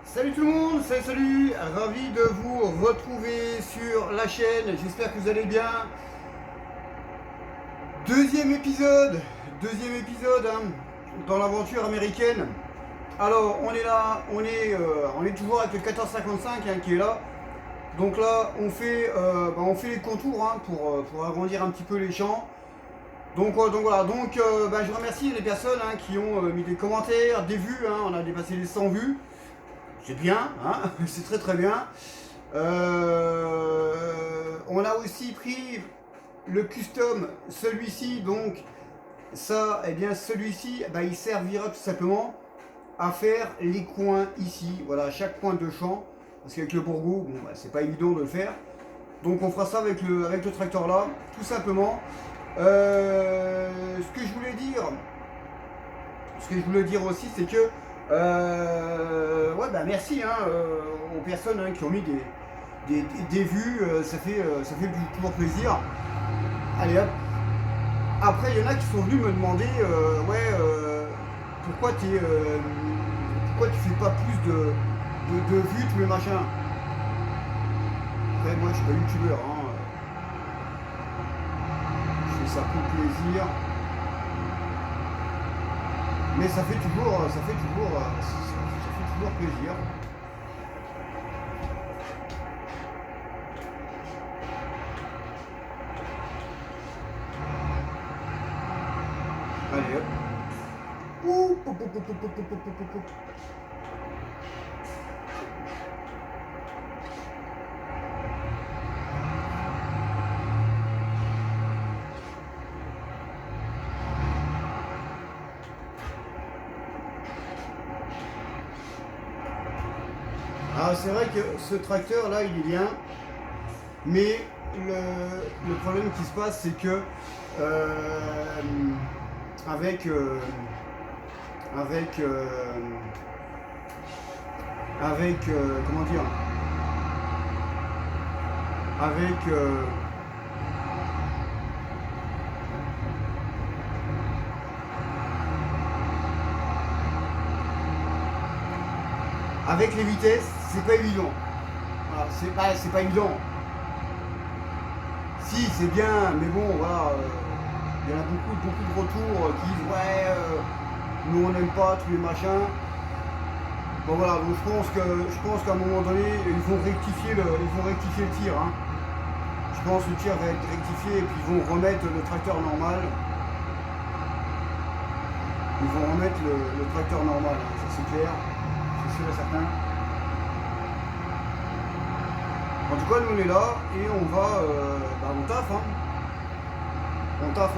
Salut tout le monde, salut, ravi de vous retrouver sur la chaîne, j'espère que vous allez bien. Deuxième épisode hein, dans l'aventure américaine. Alors on est là, on est toujours avec le 1455 hein, qui est là. Donc là on fait les contours hein, pour agrandir un petit peu les champs. Donc voilà, je remercie les personnes hein, qui ont mis des commentaires, des vues, hein, on a dépassé les 100 vues. C'est bien, hein, c'est très très bien. On a aussi pris le custom, celui-ci, donc ça, eh bien celui-ci, bah, il servira tout simplement à faire les coins ici, voilà, chaque coin de champ, parce qu'avec le bourreau, bon, bah, c'est pas évident de le faire. Donc on fera ça avec le tracteur là, tout simplement. Ce que je voulais dire aussi, c'est que ouais, bah merci hein, aux personnes hein, qui ont mis des vues, ça fait toujours plaisir. Allez hop. Après, il y en a qui sont venus me demander, ouais, pourquoi tu fais pas plus de vues, tous les machins. Après, moi, je suis pas youtubeur, hein. Je fais ça pour le plaisir. Mais ça fait toujours plaisir. Allez hop. Ouh, pou, pou, pou, pou, pou, pou, pou, pou, pou. Alors c'est vrai que ce tracteur là il est bien, mais le problème qui se passe c'est que avec comment dire, avec les vitesses, c'est pas évident. Voilà, c'est pas évident. Si, c'est bien, mais bon, voilà, il y en a beaucoup de retours qui disent ouais, nous on n'aime pas tous les machins. Bon voilà, donc je pense qu'à un moment donné, ils vont rectifier le tir. Hein. Je pense que le tir va être rectifié et puis ils vont remettre le tracteur normal. Ils vont remettre le tracteur normal, hein, ça c'est clair, c'est sûr et certain. En tout cas, nous on est là et on va, on taffe, hein. On taffe.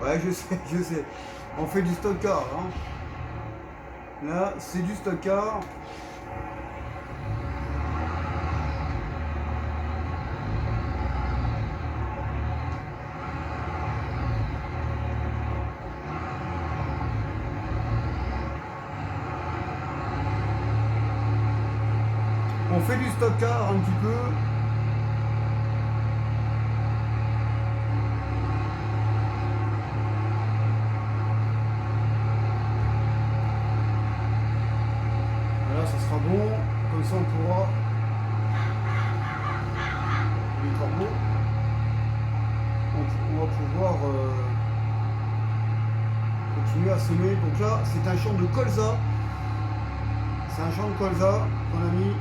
Ouais, je sais. On fait du stock car, hein. Là, c'est du stock car. On fait du stock car un petit peu. Bon, comme ça on pourra les corbeaux, on va pouvoir continuer à semer. Donc là c'est un champ de colza, qu'on a mis.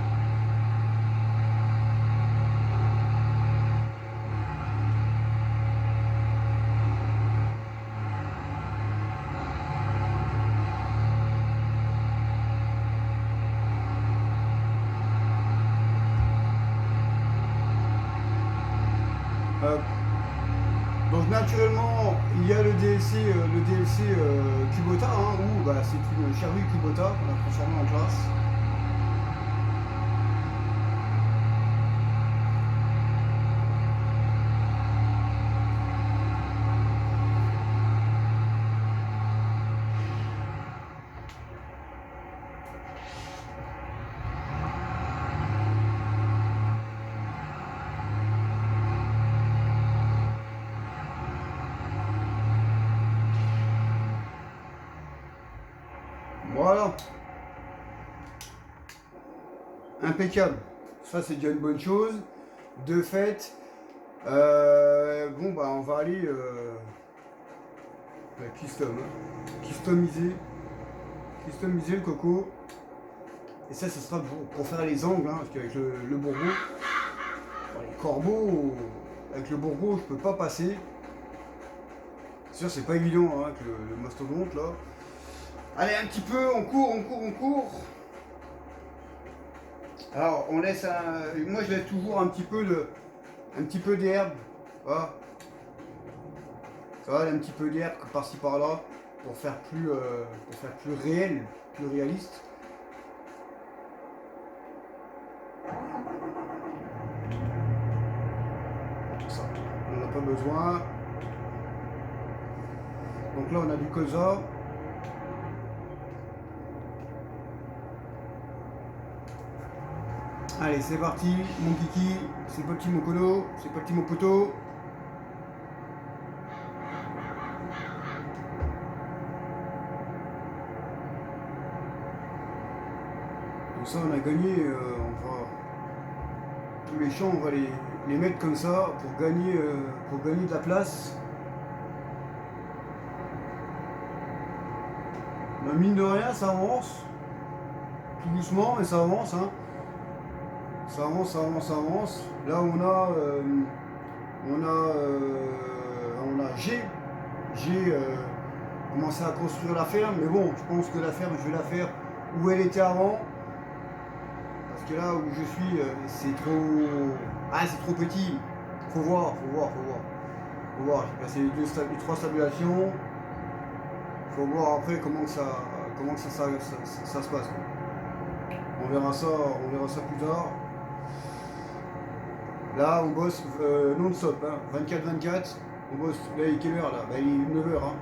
Euh, donc naturellement, il y a le DLC Kubota, hein, où bah, c'est une Sherry Kubota qu'on a transformée en classe. Voilà, impeccable. Ça c'est déjà une bonne chose. De fait, bon bah on va aller customiser le coco. Et ça, ce sera pour faire les angles, hein, parce qu'avec le bourreau, les corbeaux, avec le bourreau, je peux pas passer. C'est sûr, c'est pas évident hein, avec le mastodonte là. Allez, un petit peu, on court. Alors, on laisse moi, je laisse toujours un petit peu d'herbe. Voilà. Ça va, un petit peu d'herbe par-ci par-là pour faire plus réel, plus réaliste. Ça, on n'en a pas besoin. Donc là, on a du colza. Allez, c'est parti, mon kiki, c'est parti mon cono, c'est parti mon poteau. Donc ça, on a gagné, tous les champs, on va les mettre comme ça pour gagner de la place. Mais mine de rien, ça avance, tout doucement, mais ça avance, hein. Ça avance. Là, j'ai commencé à construire la ferme, mais bon, je pense que la ferme, je vais la faire où elle était avant. Parce que là où je suis, c'est trop petit. Faut voir. J'ai passé les 3 stabulations. Faut voir après comment ça se passe. On verra ça plus tard. Là, on bosse non-stop, hein, 24-24. On bosse. Là, il est quelle heure là? Bah, il est 9h. Hein.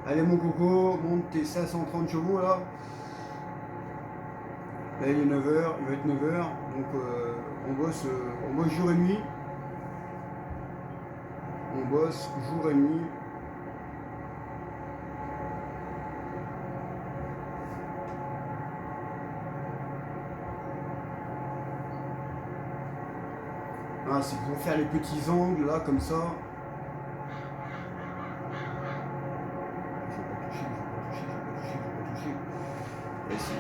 Allez, mon coco, monte tes 530 chevaux là. Là, il est 9h, il va être 9h. Donc, on bosse jour et nuit. On bosse jour et nuit. Ah, c'est pour faire les petits angles là comme ça. Je vais pas toucher. Et si.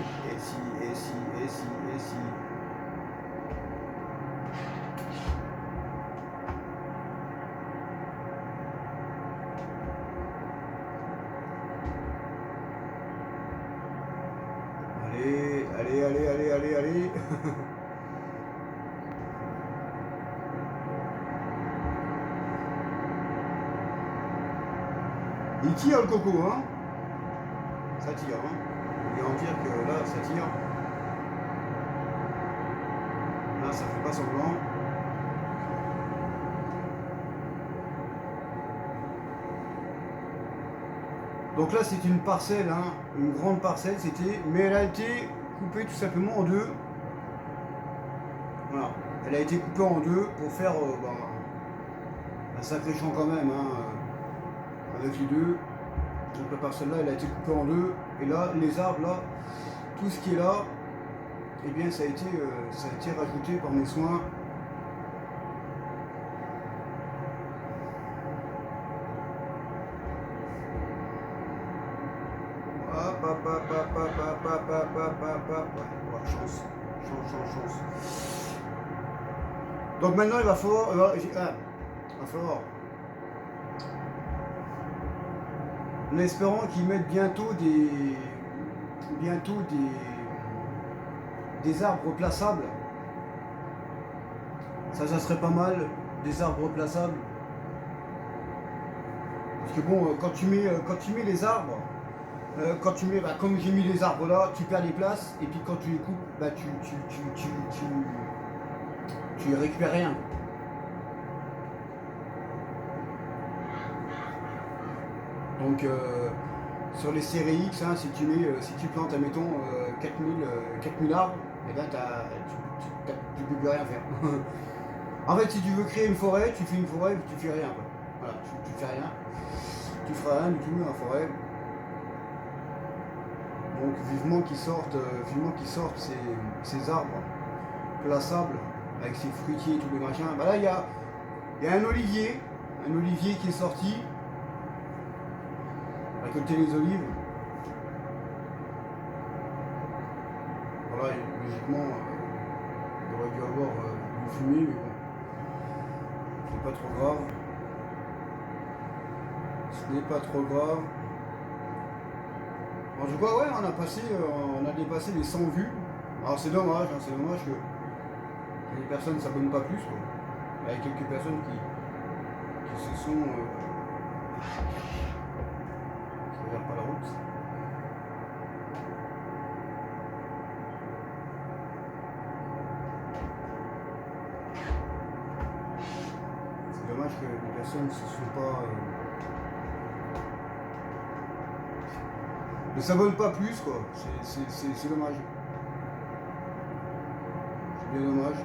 Allez. Il tire le coco, hein. Ça tire, hein. Je peux garantir que là, ça tire. Là, ça fait pas semblant. Donc là, c'est une parcelle, hein, une grande parcelle, mais elle a été coupée tout simplement en deux. Voilà, elle a été coupée en deux pour faire un sacré champ quand même, hein, avec les deux. Donc la parcelle là, elle a été coupée en deux, et là, les arbres là, tout ce qui est là, eh bien, ça a été rajouté par mes soins. Chance. Donc maintenant il va falloir, en espérant qu'ils mettent bientôt des arbres plaçables. Ça serait pas mal. des arbres plaçables. Parce que bon, quand tu mets les arbres, quand tu mets, comme j'ai mis les arbres là, tu perds les places, et puis quand tu les coupes, tu récupères rien. Donc sur les séries X, hein, si tu plantes, admettons, 4000 arbres, et ben tu peux plus rien faire. En fait, si tu veux créer une forêt, tu fais une forêt, tu fais rien. Quoi. Voilà, tu fais rien. Tu feras rien du tout dans la forêt. Donc vivement qu'ils sortent ces arbres plaçables avec ses fruitiers et tous les machins. Bah là il y a un olivier qui est sorti, récolter les olives. Voilà, logiquement il aurait dû avoir du fumier, mais bon, c'est pas trop grave. Ce n'est pas trop grave. En tout cas, ouais, on a dépassé les 100 vues. Alors c'est dommage que les personnes ne s'abonnent pas plus. Quoi. Il y a quelques personnes qui se sont... je regarde pas la route. C'est dommage que les personnes ne se sont pas... ne s'abonnent pas plus, quoi. C'est dommage. C'est bien dommage.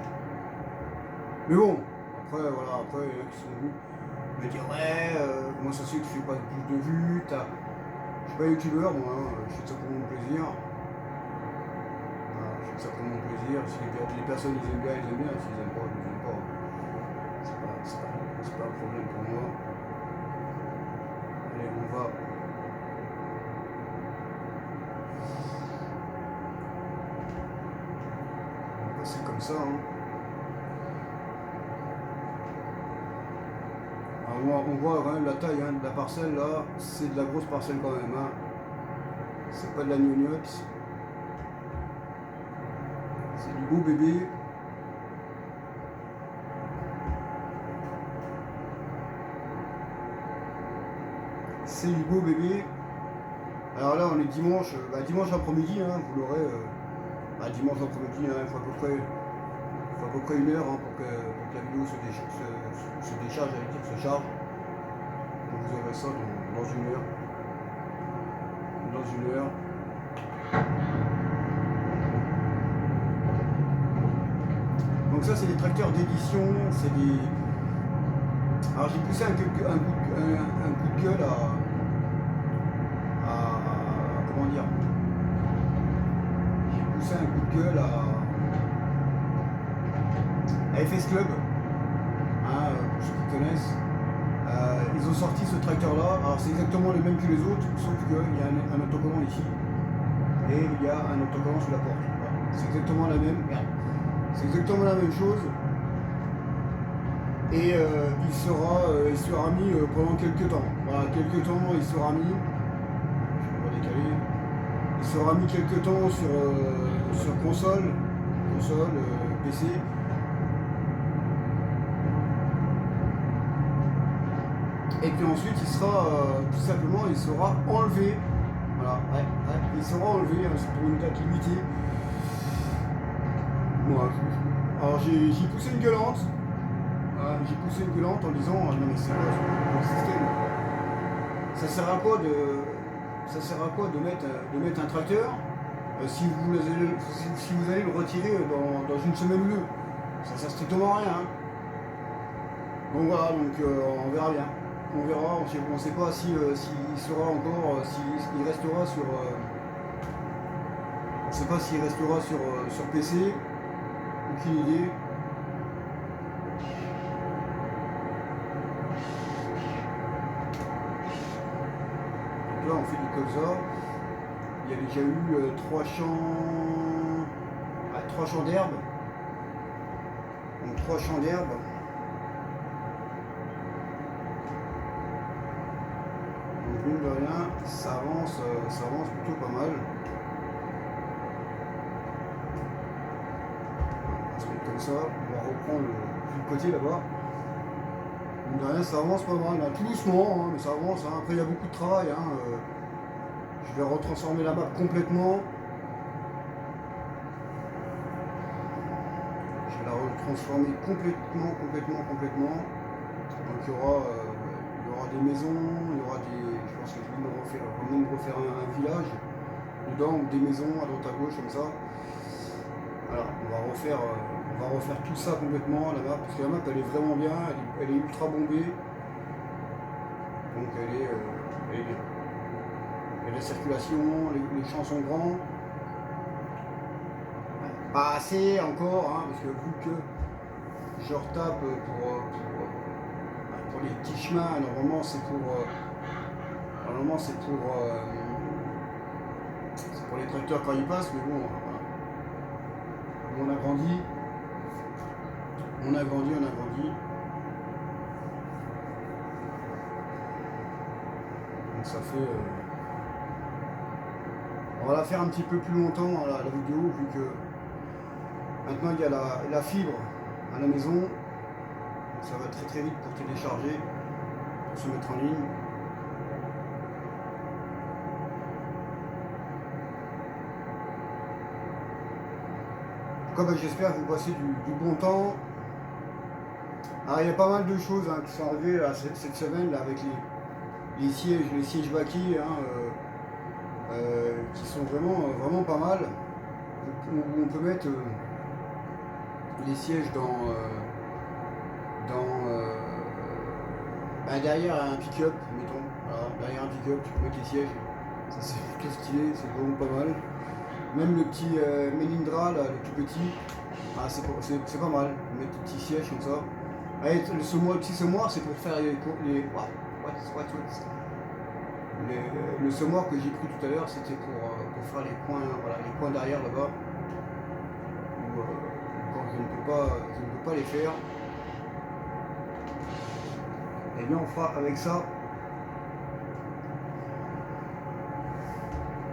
Mais bon, après, voilà, après, il y en a qui sont venus me dire, ouais, comment ça se fait que tu fais pas plus de vues, je suis pas youtubeur, moi, hein, je fais ça pour mon plaisir. Voilà, je fais ça pour mon plaisir. Si les personnes ils aiment bien, s'ils aiment pas, ils aiment pas. C'est pas un problème pour moi. Allez, on va. C'est comme ça, hein. Alors, on voit quand même la taille de la parcelle là, c'est de la grosse parcelle quand même, hein. C'est pas de la gnognotte. C'est du beau bébé. C'est du beau bébé. Alors là on est dimanche, dimanche après-midi, hein, vous l'aurez. Dimanche après-midi, hein, il faut à peu près 1 heure, hein, pour que la vidéo se décharge, se charge. Donc vous aurez ça dans 1 heure. Dans 1 heure. Donc ça c'est des tracteurs d'édition, c'est des... Alors j'ai poussé un coup de gueule à comment dire, j'ai poussé un coup de gueule à FS Club, hein, pour ceux qui connaissent. Ils ont sorti ce tracteur là, alors c'est exactement le même que les autres, sauf qu'il y a un autocollant ici et il y a un autocollant sur la porte. Voilà. C'est exactement la même, c'est exactement la même chose. Et il sera mis pendant quelques temps. Voilà, quelques temps il sera mis. Je vais décaler. Il sera mis quelques temps sur console, PC. Et puis ensuite il sera tout simplement enlevé. Voilà, il sera enlevé, hein, c'est pour une date limitée. Moi, alors j'ai poussé une gueulante. J'ai poussé une gueulante en disant non mais c'est quoi ce système? Ça sert à quoi de mettre un tracteur si vous allez le retirer dans 1 semaine ou 2? Ça sert strictement à rien. Hein. Donc voilà, on verra bien. On verra, on ne sait pas s'il sera encore, s'il restera sur. On ne sait pas s'il restera sur PC. Aucune idée. Donc là on fait du colza. Il y a déjà eu 3 champs d'herbe. Donc 3 champs d'herbe. Mine de rien, ça avance plutôt pas mal. On va se mettre comme ça, on va reprendre le côté là-bas. de rien, ça avance pas mal, hein. Tout doucement, hein, mais ça avance. Hein. Après, il y a beaucoup de travail. Hein. Je vais retransformer la map complètement. Je vais la retransformer complètement. Donc il y aura des maisons, il y aura des. Je pense que je vais même refaire un village dedans, ou des maisons à droite à gauche comme ça. Voilà, on va refaire tout ça complètement, la map, parce que la map elle est vraiment bien, elle est ultra bombée. Donc elle est bien. Et la circulation, les champs sont grands. Pas assez encore, hein, parce que vu que je retape pour les petits chemins, normalement c'est pour les tracteurs quand ils passent, mais bon, voilà. On a grandi. Donc ça fait. On va la faire un petit peu plus longtemps la vidéo, vu que maintenant il y a la fibre à la maison. Donc ça va très vite pour télécharger, pour se mettre en ligne. En tout cas, j'espère que vous passez du bon temps. Alors il y a pas mal de choses hein, qui sont arrivées là, cette semaine là, avec les sièges Baki hein, qui sont vraiment pas mal. On peut mettre les sièges derrière un pick-up, mettons. Voilà, derrière un pick-up, tu peux mettre les sièges. Ça c'est plutôt stylé, c'est vraiment pas mal. Même le petit Melindra, là, le tout petit, c'est pas mal. Mettre des petits sièges comme ça. Allez, le petit semoir, c'est pour faire le semoir que j'ai pris tout à l'heure, c'était pour faire les coins, voilà, les coins derrière là-bas. Quand je ne peux pas les faire. Et bien on fera avec ça.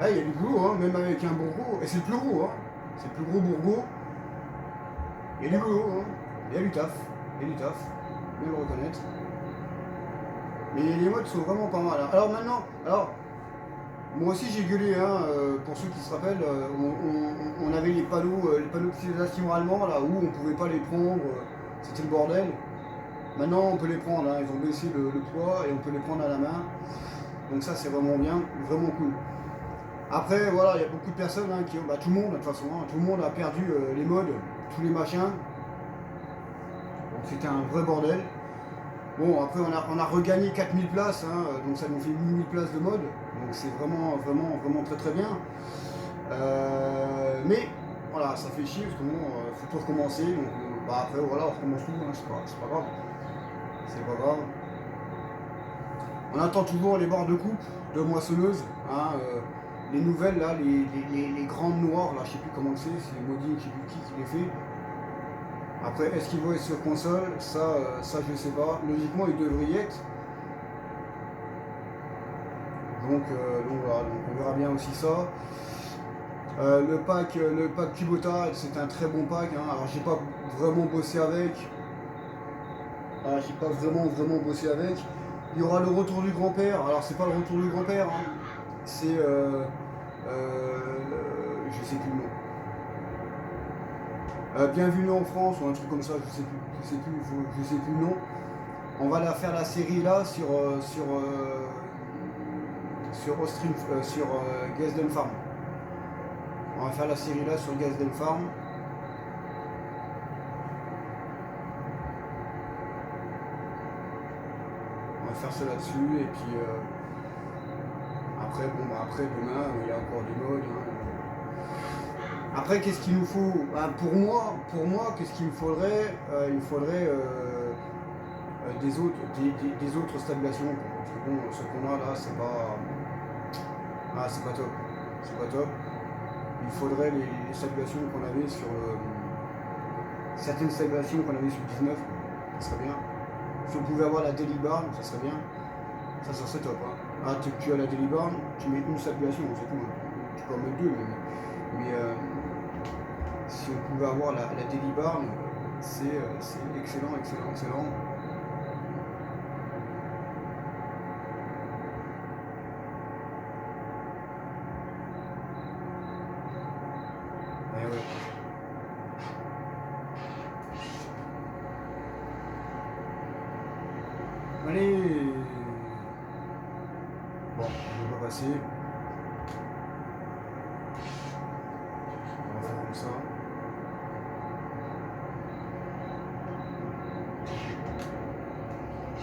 Ah, il y a du boulot, hein, même avec un bourreau, et c'est le plus gros, hein. C'est le plus gros bourreau. Il y a du boulot, hein. Il y a du taf, bien le reconnaître. Mais les modes sont vraiment pas mal. Alors maintenant, moi aussi j'ai gueulé, hein, pour ceux qui se rappellent, on avait les panneaux d'utilisation allemands là où on pouvait pas les prendre, c'était le bordel. Maintenant on peut les prendre, hein, ils ont baissé le poids et on peut les prendre à la main. Donc ça c'est vraiment bien, vraiment cool. Après voilà, il y a beaucoup de personnes hein, qui ont, tout le monde de toute façon, hein, tout le monde a perdu les modes, tous les machins. Donc c'était un vrai bordel. Bon après on a regagné 4000 places, hein, donc ça nous fait 8000 places de mode. Donc c'est vraiment très bien. Mais voilà, ça fait chier parce que bon, faut tout recommencer. Donc après voilà, on recommence tout, hein, c'est pas grave. C'est pas grave. On attend toujours les barres de coupe de moissonneuse. Hein, les nouvelles là, les grandes noires, là je sais plus comment c'est Maudit, je sais plus qui les fait. Après, est-ce qu'ils vont être sur console? Ça je sais pas. Logiquement, ils devraient y être. Donc voilà, donc on verra bien aussi ça. Le pack Kubota, c'est un très bon pack. Hein. Alors j'ai pas vraiment bossé avec. Bossé avec. Il y aura le retour du grand-père. Alors c'est pas le retour du grand-père, hein. C'est je sais plus le nom. Bienvenue en France ou un truc comme ça, je sais plus le nom. On va faire la série là sur Gasden Farm. On va faire la série là sur Gasden Farm. On va faire ça là-dessus et puis après demain il y a encore des modes. Hein. Après, qu'est-ce qu'il nous faut? Pour moi, qu'est-ce qu'il me faudrait? Il me faudrait des autres stabulations. Parce que bon, ce qu'on a là, c'est pas top. C'est pas top. Il faudrait les stabulations qu'on avait sur certaines stabulations qu'on avait sur 19, ça serait bien. Si on pouvait avoir la Daily Barn, ça serait bien. Ça serait top. Hein. Tu as la Daily Barn, tu mets une stabulation, c'est tout. Hein. Tu peux en mettre deux, mais si on pouvait avoir la Daily Barn, c'est excellent. et... Bon, je ne vais pas passer. On va faire comme ça.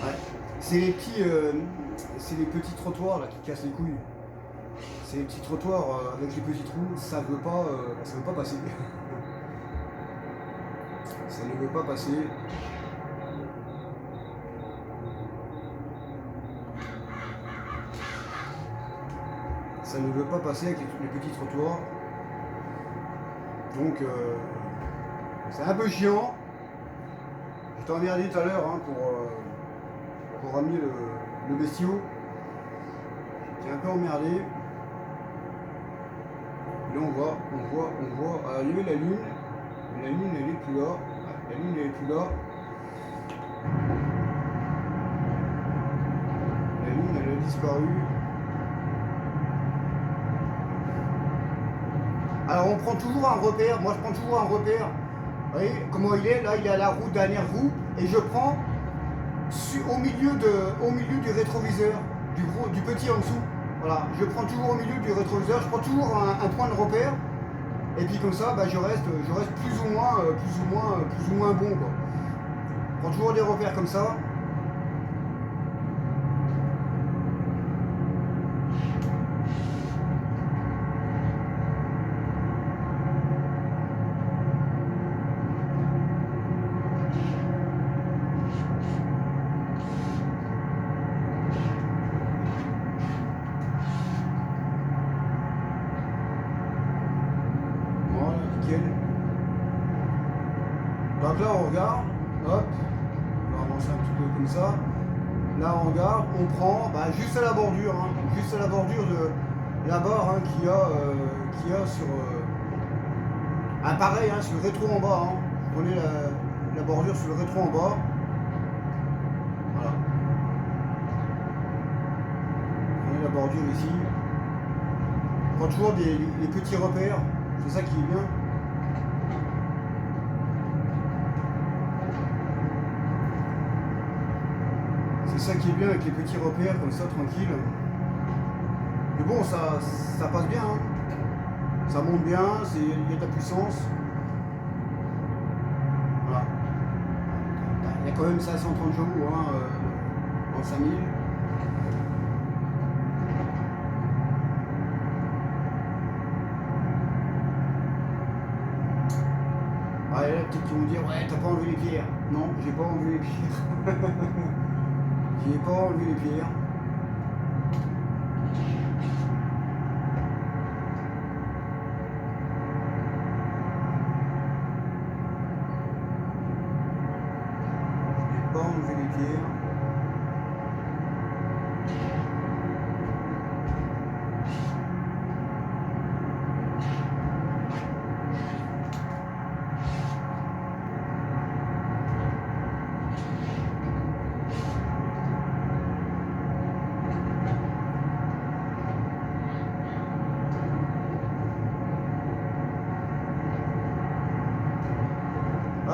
Ouais. C'est les petits trottoirs là qui cassent les couilles. C'est les petits trottoirs avec les petits trous, ça veut pas passer. Ça ne veut pas passer. Ça ne veut pas passer avec les petits trottoirs. Donc c'est un peu chiant. J'étais emmerdé tout à l'heure hein, pour ramener le bestiau. J'étais un peu emmerdé. Là on voit. Alors il y avait la lune. La lune elle est plus là. La lune elle est plus là. La lune elle a disparu. Alors on prend toujours un repère, moi je prends toujours un repère. Vous voyez comment il est, là il est à la roue, dernière roue, et je prends au milieu du rétroviseur, du petit en dessous. Voilà, je prends toujours au milieu du rétroviseur, je prends toujours un point de repère, et puis comme ça bah, je reste plus ou moins bon quoi. Je prends toujours des repères comme ça. Donc là on regarde, hop, on va avancer un petit peu comme ça. Là on regarde, on prend bah, juste à la bordure de la barre hein, qu'il y a sur pareil hein, sur le rétro en bas. Hein. Vous prenez la bordure sur le rétro en bas. Voilà. Vous prenez la bordure ici. On prend toujours les petits repères, c'est ça qui est bien. C'est ça qui est bien avec les petits repères, comme ça, tranquille. Mais bon, ça passe bien. Hein. Ça monte bien, il y a de la puissance. Voilà. Il y a quand même 530 chevaux hein, en 5000. Ah, et là, peut-être qu'ils vont dire, ouais, t'as pas enlevé les pierres. Non, j'ai pas enlevé les pierres. J'ai pas enlevé les pierres. J'ai pas enlevé les pierres.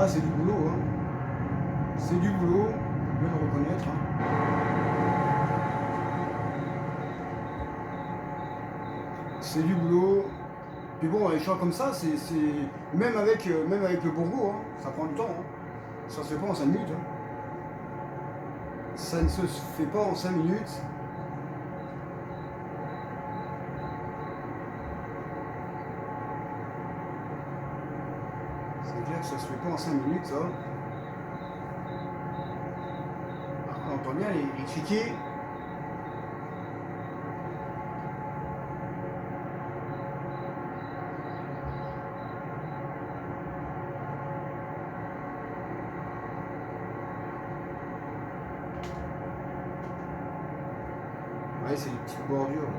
Ah, c'est du boulot, hein. C'est du boulot, je vais le reconnaître. Hein. C'est du boulot. Puis bon, les champs comme ça, c'est même avec le bourreau, hein, ça prend du temps. Hein. Ça se fait pas en 5 minutes. Hein. Ça ne se fait pas en 5 minutes. C'est clair que ça se fait pas en 5 minutes, ça. On entend bien les criquets. Ouais, c'est des petites bordures.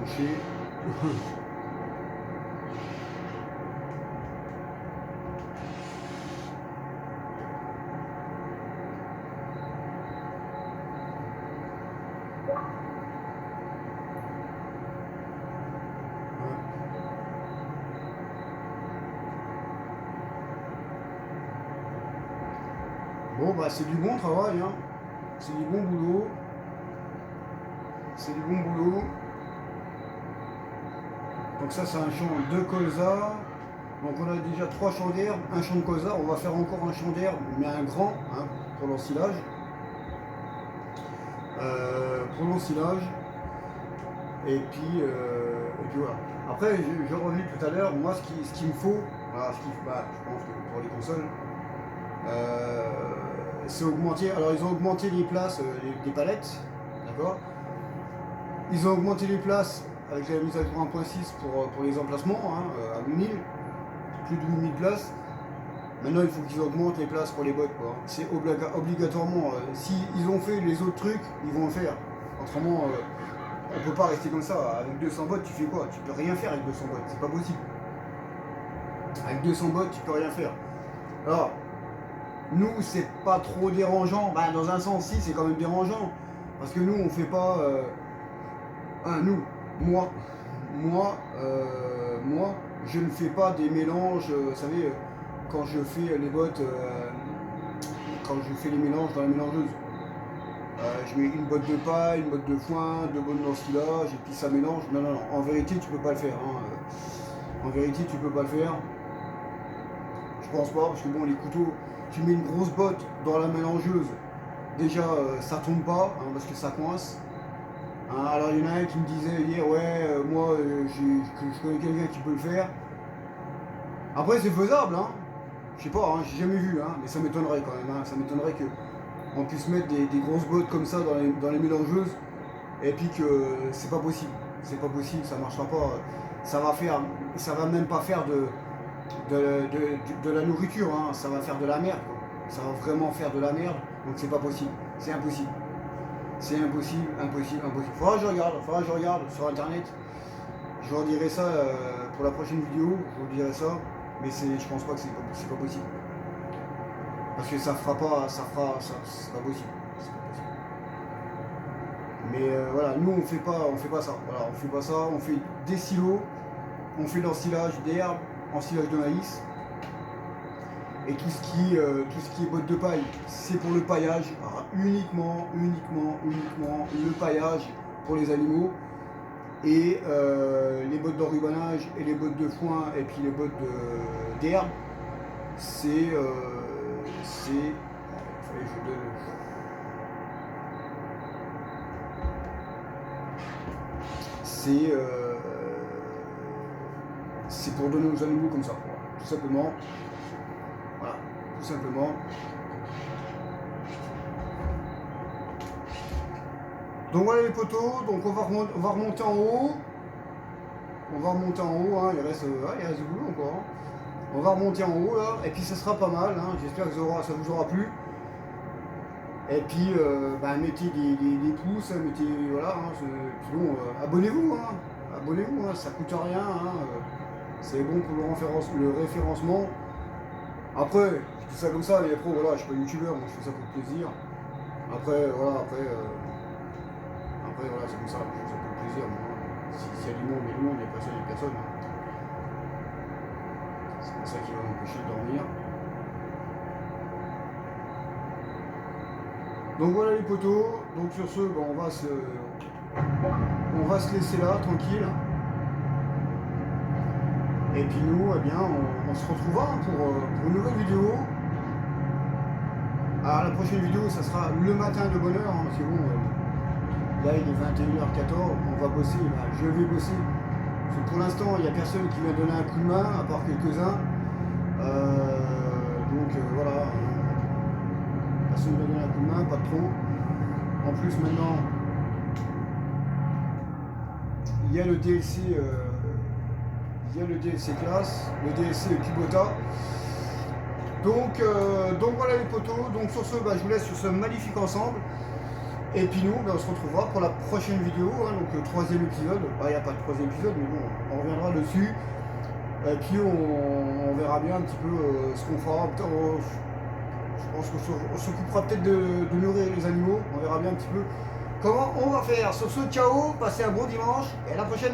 Franchées. Bon, bah c'est du bon travail, hein. C'est du bon boulot. C'est du bon boulot. Donc ça c'est un champ de colza. Donc on a déjà 3 champs d'herbe, un champ de colza. On va faire encore un champ d'herbe, mais un grand, hein, pour l'ensilage. Et puis voilà. Après, je revis tout à l'heure, moi ce qu'il me faut, voilà, je pense que pour les consoles, c'est augmenter. Alors ils ont augmenté les places des palettes, d'accord. Ils ont augmenté les places avec la mise à jour 1.6 pour les emplacements, hein, à 8000, plus de 8000 places. Maintenant il faut qu'ils augmentent les places pour les bots, quoi. C'est obligatoirement. Si ils ont fait les autres trucs, ils vont le faire. Autrement, on peut pas rester comme ça. Avec 200 bots, tu fais quoi? Tu peux rien faire avec 200 bots, c'est pas possible. Avec 200 bots, tu peux rien faire. Alors, nous, c'est pas trop dérangeant. Bah, dans un sens, si, c'est quand même dérangeant. Parce que nous, on fait pas. Moi, je ne fais pas des mélanges. Vous savez, quand je fais les bots, quand je fais les mélanges dans la mélangeuse. Je mets une botte de paille, une botte de foin, 2 bottes d'ensilage, et puis ça mélange. Non, en vérité, tu peux pas le faire. Hein. En vérité, tu peux pas le faire. Je pense pas, parce que bon, les couteaux, tu mets une grosse botte dans la mélangeuse, déjà, ça tombe pas, hein, parce que ça coince. Hein, alors, il y en a un qui me disait hier, ouais, moi, je connais quelqu'un qui peut le faire. Après, c'est faisable, hein. Je sais pas, hein, j'ai jamais vu, hein, mais ça m'étonnerait quand même. Hein. Ça m'étonnerait que on puisse mettre des grosses bottes comme ça dans les mélangeuses, et puis que c'est pas possible, ça marchera pas, ça va même pas faire de la nourriture, hein. Ça va faire de la merde, quoi. Ça va vraiment faire de la merde, donc c'est pas possible, c'est impossible, faudra que je regarde sur internet, je vous redirai ça pour la prochaine vidéo, je vous dirai ça, mais je pense pas que c'est pas possible. Parce que c'est pas possible. Mais voilà, nous on fait pas ça. Voilà, on fait pas ça, on fait des silos, on fait l'ensilage d'herbe, ensilage de maïs. Et tout ce qui est bottes de paille, c'est pour le paillage, uniquement le paillage pour les animaux. Et les bottes d'enrubanage et les bottes de foin et puis les bottes d'herbe, c'est pour donner aux animaux comme ça, tout simplement. Voilà, tout simplement. Donc voilà les poteaux, donc on va remonter en haut. Hein, il reste du boulot encore. Hein. On va remonter en haut là, et puis ça sera pas mal, hein. J'espère que ça vous aura plu. Et puis mettez des pouces, mettez voilà, hein, sinon abonnez-vous, hein. Abonnez-vous, hein, ça coûte rien, hein. C'est bon pour le référencement. Après, je dis ça comme ça, mais après voilà, je suis pas youtubeur, moi je fais ça pour le plaisir. Après voilà, c'est comme ça, je fais ça pour le plaisir. Moi, s'il y a du monde, il y a du monde, il n'y a personne, il y a personne. C'est pour ça qui va m'empêcher de dormir. Donc voilà les poteaux, donc sur ce, on va se laisser là, tranquille. Et puis nous, eh bien, on se retrouvera pour une nouvelle vidéo. Alors la prochaine vidéo, ça sera le matin de bonne heure, hein, parce que bon, là il est 21h14, on va bosser, je vais bosser. Parce que pour l'instant, il n'y a personne qui m'a donné un coup de main, à part quelques-uns. Voilà. Personne ne m'a donné un coup de main, pas trop. En plus maintenant, il y a le DLC classe, le DLC Kubota. Donc voilà les poteaux. Donc sur ce, je vous laisse sur ce magnifique ensemble. Et puis nous, on se retrouvera pour la prochaine vidéo, hein, donc le 3e épisode. Il n'y a pas de 3e épisode, mais bon, on reviendra dessus. Et puis on verra bien un petit peu ce qu'on fera. Je pense qu'on s'occupera peut-être de nourrir les animaux. On verra bien un petit peu comment on va faire. Sur ce, ciao, passez un bon dimanche et à la prochaine.